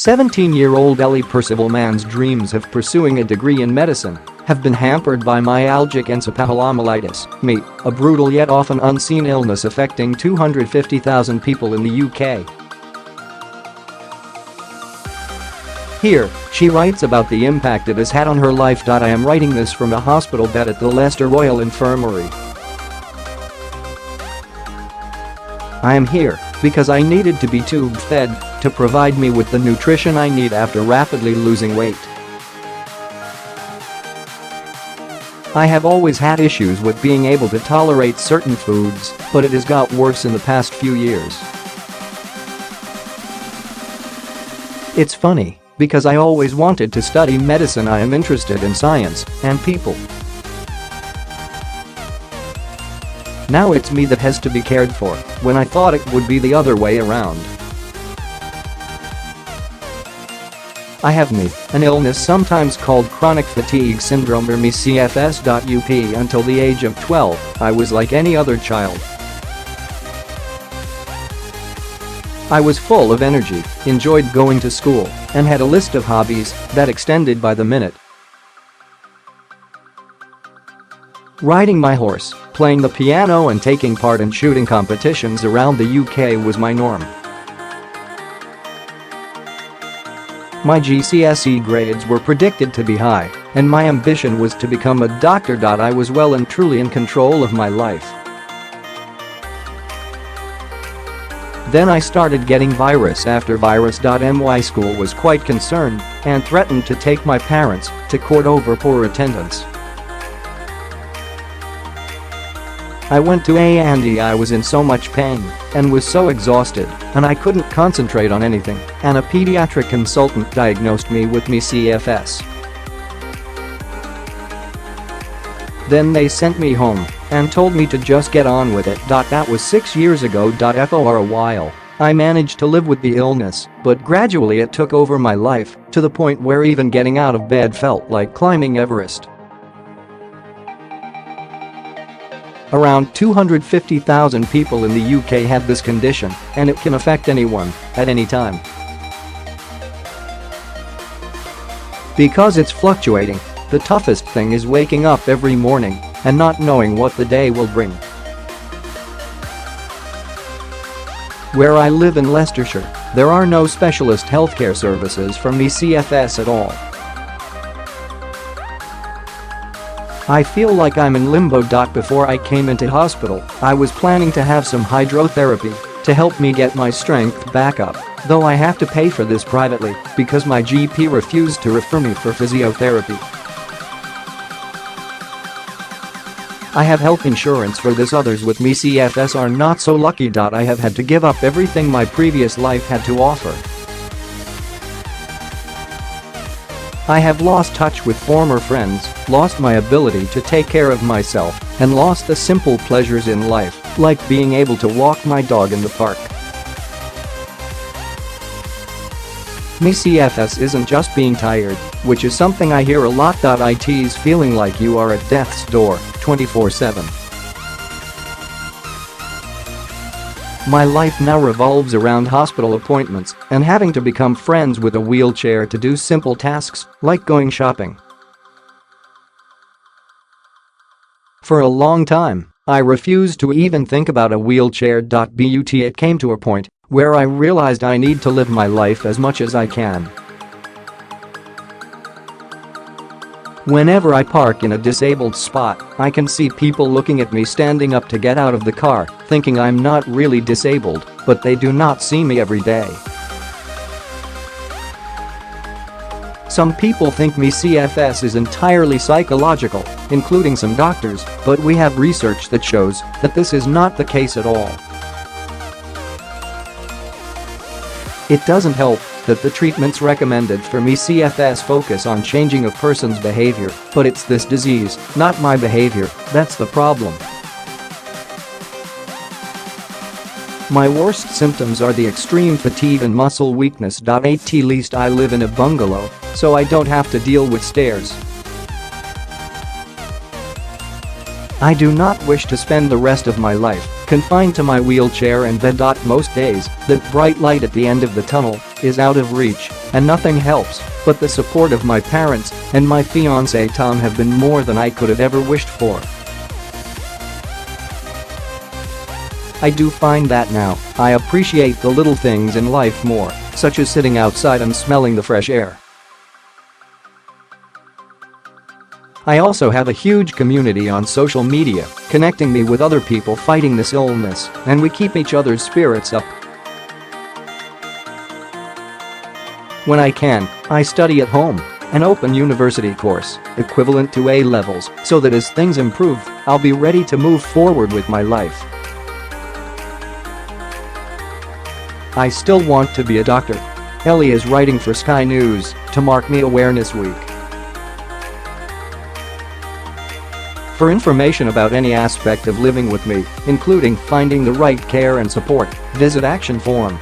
17-year-old Ellie Percival-Mann's dreams of pursuing a degree in medicine have been hampered by myalgic encephalomyelitis, ME, a brutal yet often unseen illness affecting 250,000 people in the UK. Here, she writes about the impact it has had on her life. I am writing this from a hospital bed at the Leicester Royal Infirmary. I am here because I needed to be tube-fed to provide me with the nutrition I need after rapidly losing weight. I have always had issues with being able to tolerate certain foods, but it has got worse in the past few years. It's funny, because I always wanted to study medicine. I am interested in science and people. Now it's me that has to be cared for, when I thought it would be the other way around. I have ME, an illness sometimes called chronic fatigue syndrome or CFS.Up. Until the age of 12, I was like any other child. I was full of energy, enjoyed going to school, and had a list of hobbies that extended by the minute. Riding my horse, playing the piano and taking part in shooting competitions around the UK was my norm. My GCSE grades were predicted to be high, and my ambition was to become a doctor. I was well and truly in control of my life. Then I started getting virus after virus.My. School was quite concerned and threatened to take my parents to court over poor attendance. I went to A and E. I was in so much pain and was so exhausted, and I couldn't concentrate on anything, and a pediatric consultant diagnosed me with CFS. Then they sent me home and told me to just get on with it. That was 6 years ago. For a while, I managed to live with the illness, but gradually it took over my life to the point where even getting out of bed felt like climbing Everest. Around 250,000 people in the UK have this condition, and it can affect anyone at any time. Because it's fluctuating, the toughest thing is waking up every morning and not knowing what the day will bring. Where I live in Leicestershire, there are no specialist healthcare services for CFS at all. I feel like I'm in limbo. Before I came into hospital, I was planning to have some hydrotherapy to help me get my strength back up, though I have to pay for this privately because my GP refused to refer me for physiotherapy. I have health insurance for this. Others with CFS are not so lucky. I have had to give up everything my previous life had to offer. I have lost touch with former friends, lost my ability to take care of myself, and lost the simple pleasures in life, like being able to walk my dog in the park. CFS isn't just being tired, which is something I hear a lot. It's feeling like you are at death's door, 24/7. My life now revolves around hospital appointments and having to become friends with a wheelchair to do simple tasks like going shopping. For a long time, I refused to even think about a wheelchair. But it came to a point where I realized I need to live my life as much as I can. Whenever I park in a disabled spot, I can see people looking at me standing up to get out of the car, thinking I'm not really disabled, but they do not see me every day. Some people think CFS is entirely psychological, including some doctors, but we have research that shows that this is not the case at all. It doesn't help that the treatments recommended for CFS focus on changing a person's behavior, but it's this disease, not my behavior, that's the problem. My worst symptoms are the extreme fatigue and muscle weakness. At least I live in a bungalow, so I don't have to deal with stairs. I do not wish to spend the rest of my life confined to my wheelchair and bed. Most days, that bright light at the end of the tunnel is out of reach, and nothing helps, but the support of my parents and my fiancé Tom have been more than I could have ever wished for. I do find that now, I appreciate the little things in life more, such as sitting outside and smelling the fresh air. I also have a huge community on social media, connecting me with other people fighting this illness, and we keep each other's spirits up. When I can, I study at home, an open university course, equivalent to A levels, so that as things improve, I'll be ready to move forward with my life. I still want to be a doctor. Ellie is writing for Sky News to mark Me Awareness Week. For information about any aspect of living with me, including finding the right care and support, visit Action Form.